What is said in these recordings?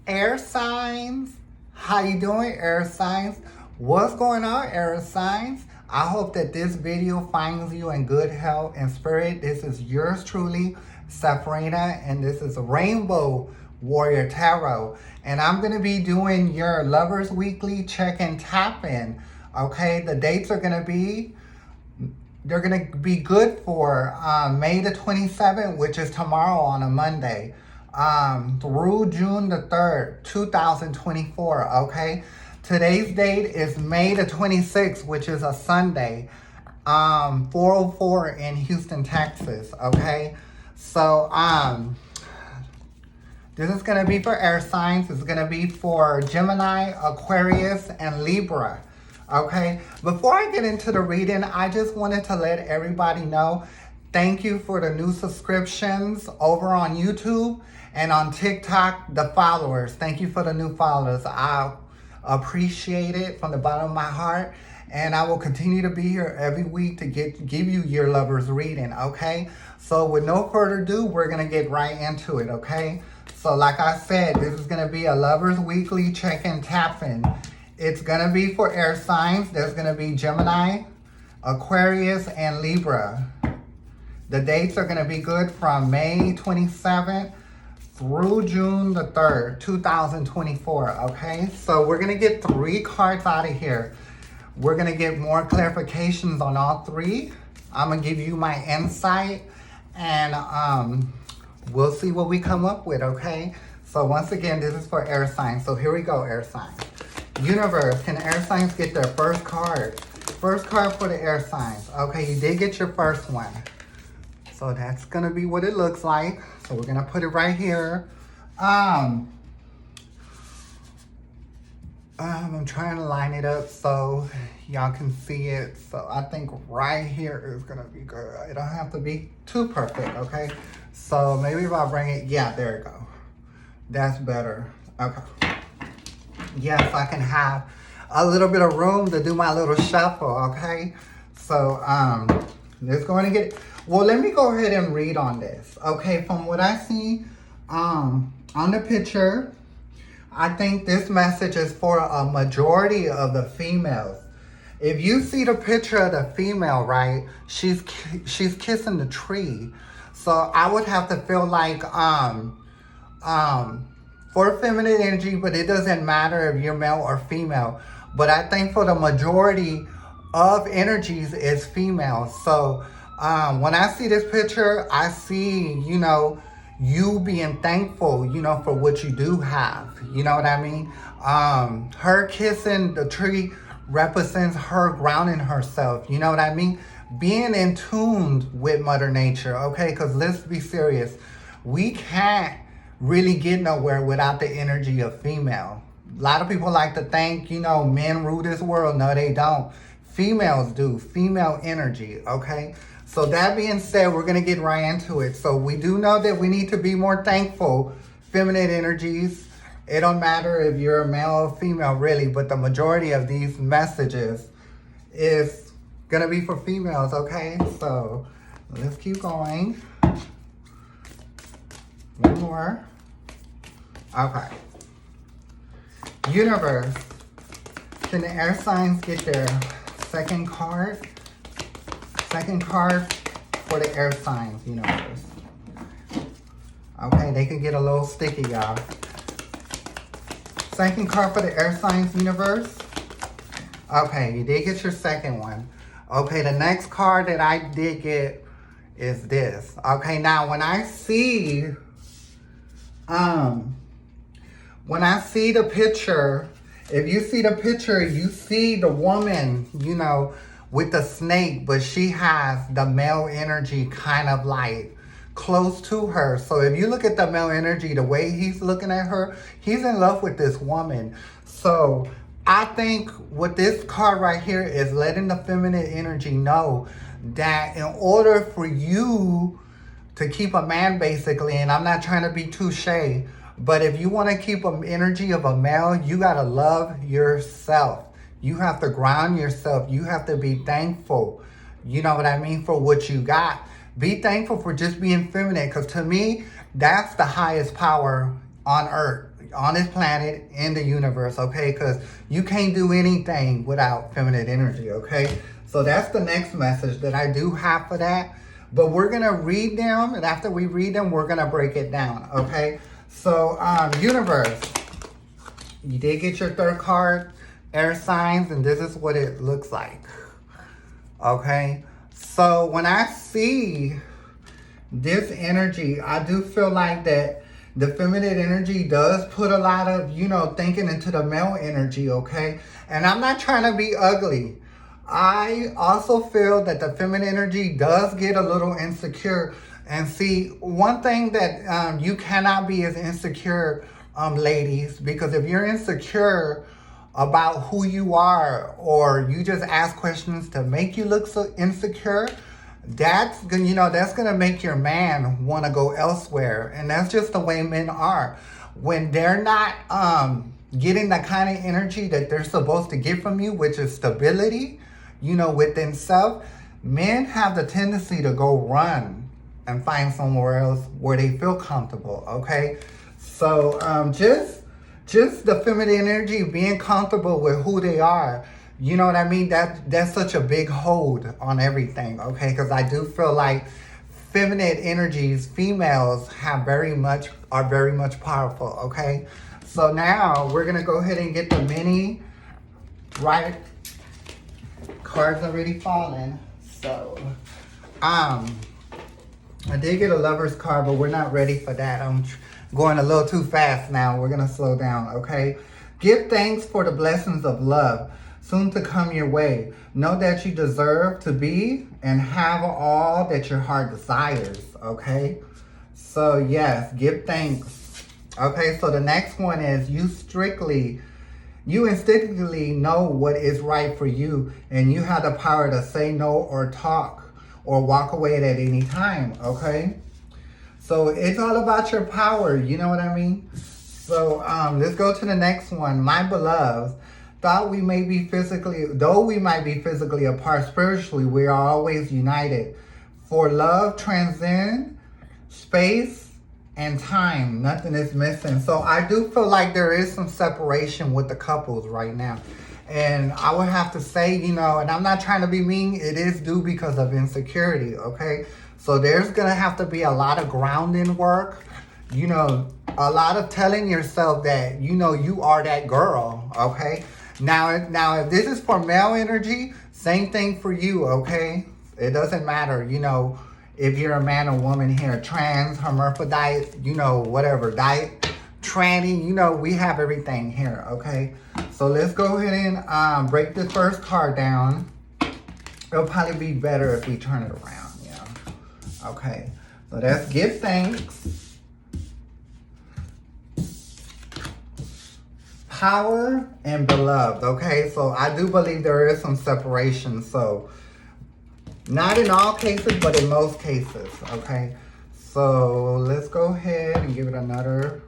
Air signs, how you doing, air signs? What's going on, air signs? I hope that this video finds you in good health and spirit. This is yours truly, Sabrina, and this is Rainbow Warrior Tarot. And I'm going to be doing your Lovers Weekly check-in tap-in. Okay, the dates are going to be, they're going to be good for May the 27th, which is tomorrow on a Monday. Through June the 3rd, 2024, okay? Today's date is May the 26th, which is a Sunday, 4:04 in Houston, Texas, okay? So, this is going to be for air signs. It's going to be for Gemini, Aquarius, and Libra, okay? Before I get into the reading, I just wanted to let everybody know, thank you for the new subscriptions over on YouTube. And on TikTok, the followers. Thank you for the new followers. I appreciate it from the bottom of my heart. And I will continue to be here every week to give you your lovers reading, okay? So with no further ado, we're going to get right into it, okay? So like I said, this is going to be a lovers weekly check-in tap-in. It's going to be for air signs. There's going to be Gemini, Aquarius, and Libra. The dates are going to be good from May 27th through June the 3rd, 2024, okay? So we're going to get 3 cards out of here. We're going to get more clarifications on all 3. I'm going to give you my insight, and we'll see what we come up with, okay? So once again, this is for air signs. So here we go, air signs. Universe, can air signs get their first card? First card for the air signs. Okay, you did get your first one. So that's going to be what it looks like. So we're going to put it right here. I'm trying to line it up so y'all can see it. So I think right here is going to be good. It don't have to be too perfect, okay? So maybe if I bring it, yeah, there you go. That's better. Okay. Yes, I can have a little bit of room to do my little shuffle, okay? So it's going to get... Well, let me go ahead and read on this. Okay, from what I see on the picture, I think this message is for a majority of the females. If you see the picture of the female, right, she's kissing the tree. So I would have to feel like for feminine energy, but it doesn't matter if you're male or female. But I think for the majority of energies is female. So when I see this picture, I see, you know, you being thankful, you know, for what you do have. You know what I mean? Her kissing the tree represents her grounding herself. You know what I mean? Being in tune with Mother Nature, okay? Because let's be serious. We can't really get nowhere without the energy of female. A lot of people like to think, you know, men rule this world. No, they don't. Females do. Female energy, okay? So that being said, we're going to get right into it. So we do know that we need to be more thankful. Feminine energies, it don't matter if you're a male or female really, but the majority of these messages is going to be for females, okay? So let's keep going. One more. Okay. Universe, can the air signs get their second card? Second card for the air signs, universe. Okay, they can get a little sticky, y'all. Second card for the air signs, universe. Okay, you did get your second one. Okay, the next card that I did get is this. Okay, now when I see the picture, if you see the picture, you see the woman, you know, with the snake, but she has the male energy kind of like close to her. So if you look at the male energy, the way he's looking at her, he's in love with this woman. So I think what this card right here is letting the feminine energy know that in order for you to keep a man basically, and I'm not trying to be touche, but if you want to keep an energy of a male, you got to love yourself. You have to ground yourself. You have to be thankful, you know what I mean, for what you got. Be thankful for just being feminine, because to me, that's the highest power on earth. on this planet, in the universe, okay? Because you can't do anything without feminine energy, okay? So that's the next message that I do have for that. But we're going to read them, and after we read them, we're going to break it down, okay? So, universe, you did get your third card, air signs, and this is what it looks like, okay? So when I see this energy, I do feel like that the feminine energy does put a lot of, thinking into the male energy, okay? And I'm not trying to be ugly. I also feel that the feminine energy does get a little insecure. And see, one thing that you cannot be is insecure, ladies, because if you're insecure about who you are, or you just ask questions to make you look so insecure, that's gonna make your man want to go elsewhere. And that's just the way men are. When they're not getting the kind of energy that they're supposed to get from you, which is stability, within self, men have the tendency to go run and find somewhere else where they feel comfortable, okay? So just the feminine energy, being comfortable with who they are, you know what I mean? That's such a big hold on everything, okay? Because I do feel like feminine energies, females are very much powerful, okay? So now we're gonna go ahead and get the mini, right? Cards already fallen. So, I did get a lover's card, but we're not ready for that. I'm going a little too fast now. We're gonna slow down, okay? Give thanks for the blessings of love soon to come your way. Know that you deserve to be and have all that your heart desires, okay? So yes, give thanks. Okay, so the next one is you instinctively know what is right for you, and you have the power to say no or talk or walk away at any time, okay? So it's all about your power, you know what I mean? So let's go to the next one. My beloved, though we might be physically apart spiritually, we are always united. For love transcends space and time. Nothing is missing. So I do feel like there is some separation with the couples right now. And I would have to say, and I'm not trying to be mean, it is due because of insecurity, okay? So there's going to have to be a lot of grounding work, a lot of telling yourself that, you are that girl, okay? Now, if this is for male energy, same thing for you, okay? It doesn't matter, if you're a man or woman here, trans, hermaphrodite, whatever, diet, tranny, we have everything here, okay? So let's go ahead and break the first card down. It'll probably be better if we turn it around, yeah. Okay, so that's give thanks. Power and beloved, okay? So I do believe there is some separation, so not in all cases, but in most cases, okay? So let's go ahead and give it another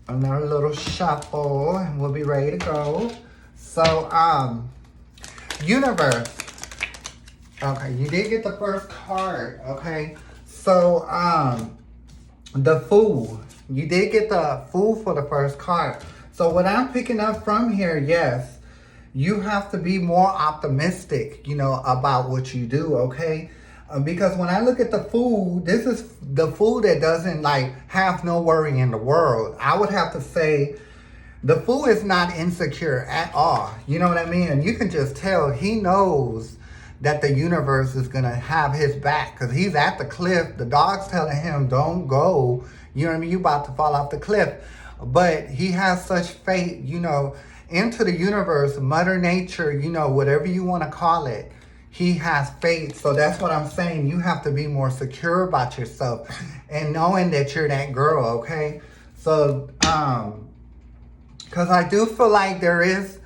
little shuffle, and we'll be ready to go. So, universe. Okay, you did get the first card, okay? So, the Fool. You did get the Fool for the first card. So what I'm picking up from here, yes, you have to be more optimistic, about what you do, okay? Because when I look at the Fool, this is the Fool that doesn't have no worry in the world. I would have to say the Fool is not insecure at all. You know what I mean? And you can just tell he knows that the universe is going to have his back because he's at the cliff. The dog's telling him, don't go. You know what I mean? You're about to fall off the cliff. But he has such faith, into the universe, Mother Nature, whatever you want to call it. He has faith. So that's what I'm saying. You have to be more secure about yourself and knowing that you're that girl, okay? So, because I do feel like there is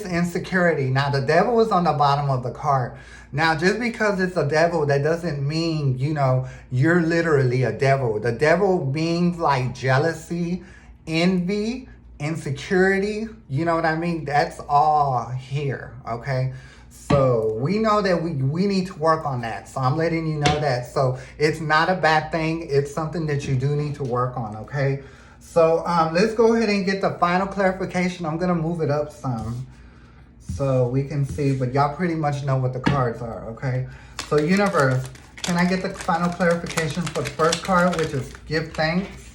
insecurity. Now, the devil is on the bottom of the card. Now, just because it's a devil, that doesn't mean, you're literally a devil. The devil means like jealousy, envy, insecurity. You know what I mean? That's all here, okay? So we know that we need to work on that. So I'm letting you know that. So it's not a bad thing. It's something that you do need to work on, okay? So let's go ahead and get the final clarification. I'm going to move it up some so we can see, but y'all pretty much know what the cards are, okay? So universe, can I get the final clarification for the first card, which is give thanks?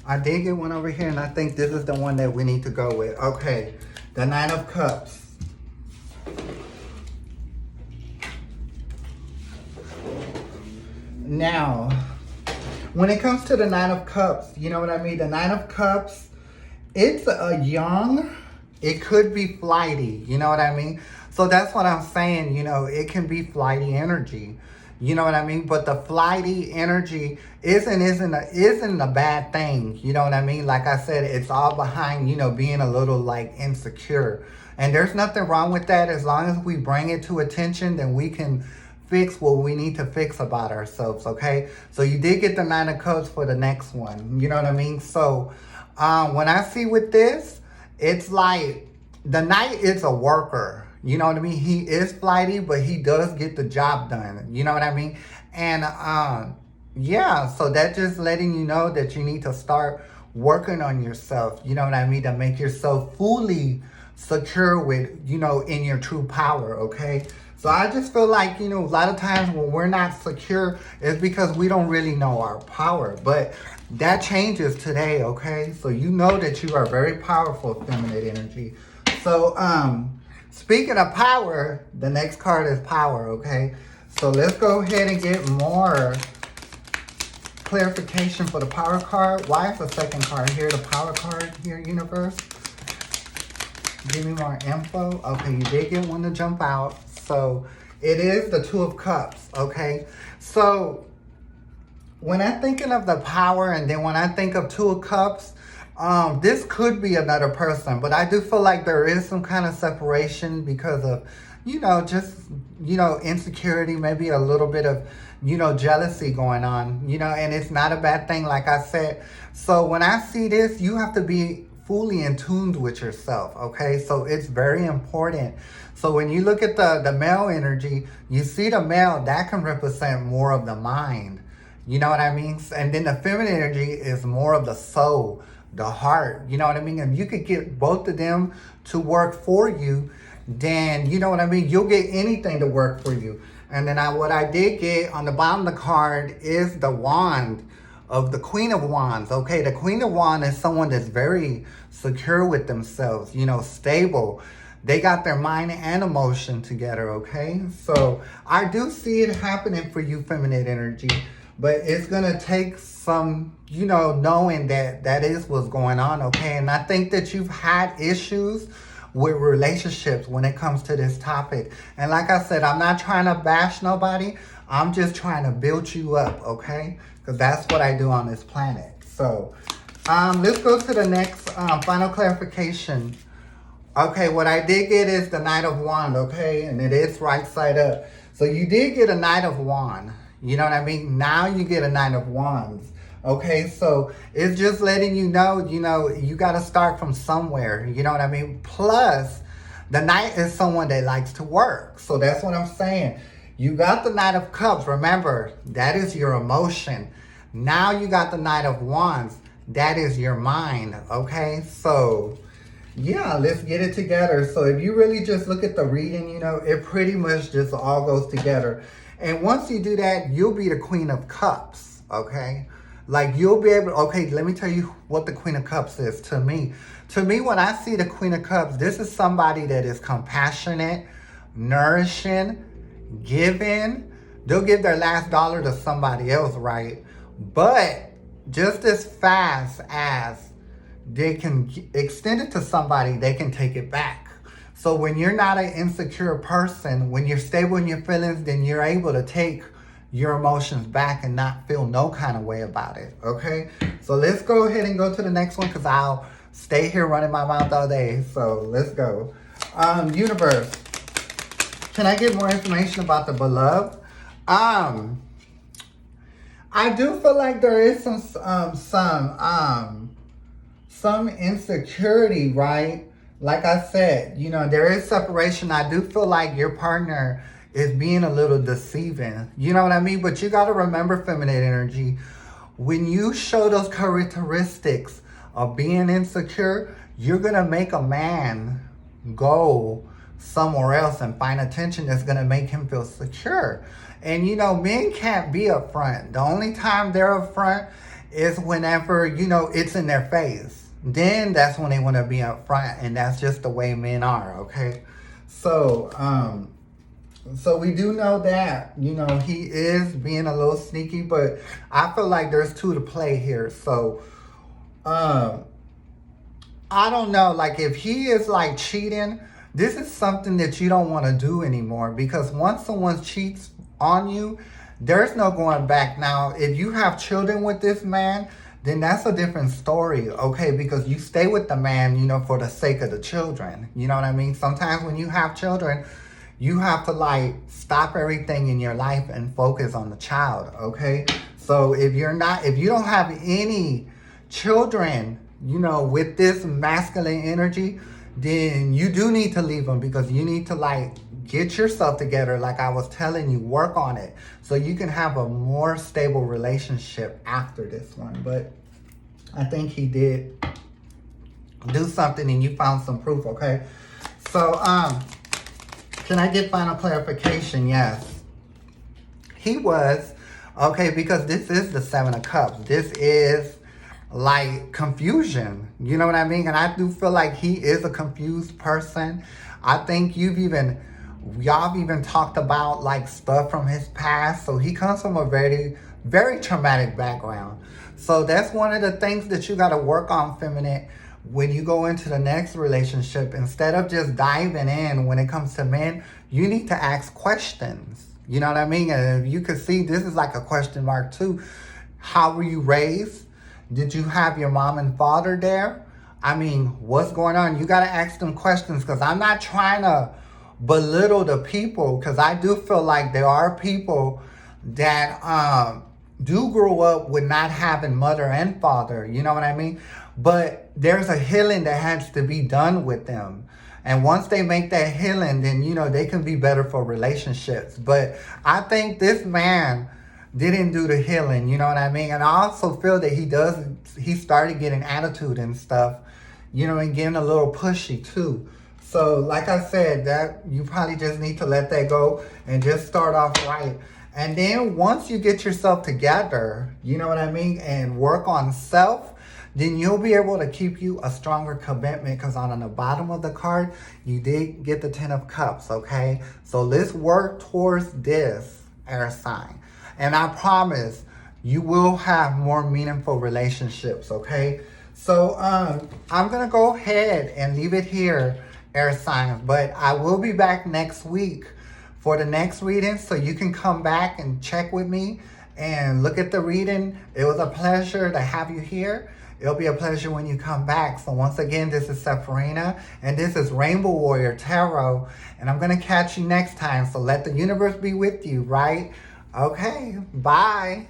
I did get one over here, and I think this is the one that we need to go with. Okay, the Nine of Cups. Now, when it comes to the Nine of Cups, you know what I mean? The Nine of Cups, it's a young, it could be flighty, you know what I mean? So that's what I'm saying, you know, it can be flighty energy, you know what I mean? But the flighty energy isn't a bad thing, you know what I mean? Like I said, it's all behind, you know, being a little like insecure. And there's nothing wrong with that. As long as we bring it to attention, then we can fix what we need to fix about ourselves, okay? So you did get the Nine of Cups for the next one, you know what I mean? So when I see with this, it's like the Knight is a worker, you know what I mean? He is flighty, but he does get the job done, you know what I mean? And yeah, so that's just letting you know that you need to start working on yourself, you know what I mean? To make yourself fully secure with, you know, in your true power, okay? So I just feel like, you know, a lot of times when we're not secure, it's because we don't really know our power. But that changes today, okay? So you know that you are very powerful, feminine energy. So speaking of power, the next card is power, okay? So let's go ahead and get more clarification for the power card. Why is the second card here, the power card here, universe? Give me more info. Okay, you did get one to jump out. So it is the Two of Cups, okay? So when I'm thinking of the power, and then when I think of Two of Cups, this could be another person, but I do feel like there is some kind of separation because of, you know, just, you know, insecurity, maybe a little bit of, you know, jealousy going on, you know, and it's not a bad thing, like I said. So when I see this, you have to be fully in tune with yourself, okay? So it's very important. So when you look at the male energy, you see the male, that can represent more of the mind, you know what I mean? And then the feminine energy is more of the soul, the heart, you know what I mean? If you could get both of them to work for you, then, you know what I mean, you'll get anything to work for you. And then what I did get on the bottom of the card is the wand of the Queen of Wands, okay? The Queen of Wands is someone that's very secure with themselves, you know, stable. They got their mind and emotion together, okay? So I do see it happening for you, feminine energy, but it's going to take some, you know, knowing that that is what's going on, okay? And I think that you've had issues with relationships when it comes to this topic. And like I said, I'm not trying to bash nobody. I'm just trying to build you up, okay? Because that's what I do on this planet. So let's go to the next final clarification. Okay, what I did get is the Knight of Wands, okay? And it is right side up. So you did get a Knight of Wands. You know what I mean? Now you get a Knight of Wands. Okay, so it's just letting you know, you got to start from somewhere. You know what I mean? Plus, the Knight is someone that likes to work. So that's what I'm saying. You got the Knight of Cups. Remember, that is your emotion. Now you got the Knight of Wands. That is your mind. Okay, so yeah, let's get it together. So if you really just look at the reading, you know, it pretty much just all goes together. And once you do that, you'll be the Queen of Cups, okay? Like you'll be able, okay, let me tell you what the Queen of Cups is to me. To me, when I see the Queen of Cups, this is somebody that is compassionate, nourishing, giving. They'll give their last dollar to somebody else, right? But just as fast as they can extend it to somebody, they can take it back. So when you're not an insecure person, when you're stable in your feelings, then you're able to take your emotions back and not feel no kind of way about it, okay? So let's go ahead and go to the next one because I'll stay here running my mouth all day. So let's go. Universe, can I get more information about the beloved? I do feel like there is some insecurity, right? Like I said, you know, there is separation. I do feel like your partner is being a little deceiving. You know what I mean? But you got to remember, feminine energy, when you show those characteristics of being insecure, you're going to make a man go somewhere else and find attention that's going to make him feel secure. And you know, men can't be upfront. The only time they're upfront is whenever, you know, it's in their face. Then that's when they want to be upfront, and that's just the way men are, okay? So we do know that, you know, he is being a little sneaky, but I feel like there's two to play here. So I don't know, like if he is like cheating, this is something that you don't want to do anymore, because once someone cheats on you, there's no going back. Now, if you have children with this man, then that's a different story, okay? Because you stay with the man, you know, for the sake of the children. You know what I mean? Sometimes when you have children, you have to like stop everything in your life and focus on the child, okay? So if you don't have any children, you know, with this masculine energy, then you do need to leave them, because you need to like get yourself together, like I was telling you, work on it so you can have a more stable relationship after this one. But I think he did do something and you found some proof, okay? So can I get final clarification? Yes, he was, okay, because this is the Seven of Cups. This is like confusion, you know what I mean? And I do feel like he is a confused person. I think y'all have even talked about like stuff from his past. So he comes from a very, very traumatic background. So that's one of the things that you got to work on, feminine, when you go into the next relationship. Instead of just diving in when it comes to men, you need to ask questions. You know what I mean? And if you can see, this is like a question mark too. How were you raised? Did you have your mom and father there? I mean, what's going on? You got to ask them questions, because I'm not trying to belittle the people, because I do feel like there are people that do grow up with not having mother and father. You know what I mean? But there's a healing that has to be done with them. And once they make that healing, then, you know, they can be better for relationships. But I think this man didn't do the healing, you know what I mean? And I also feel that he started getting attitude and stuff, you know, and getting a little pushy too. So like I said, that you probably just need to let that go and just start off right. And then once you get yourself together, you know what I mean, and work on self, then you'll be able to keep you a stronger commitment, because on the bottom of the card, you did get the 10 of Cups, okay? So let's work towards this, air sign. And I promise you will have more meaningful relationships, okay? So I'm going to go ahead and leave it here, air signs. But I will be back next week for the next reading, so you can come back and check with me and look at the reading. It was a pleasure to have you here. It'll be a pleasure when you come back. So once again, this is Sephirina, and this is Rainbow Warrior Tarot. And I'm going to catch you next time. So let the universe be with you, right? Okay, bye.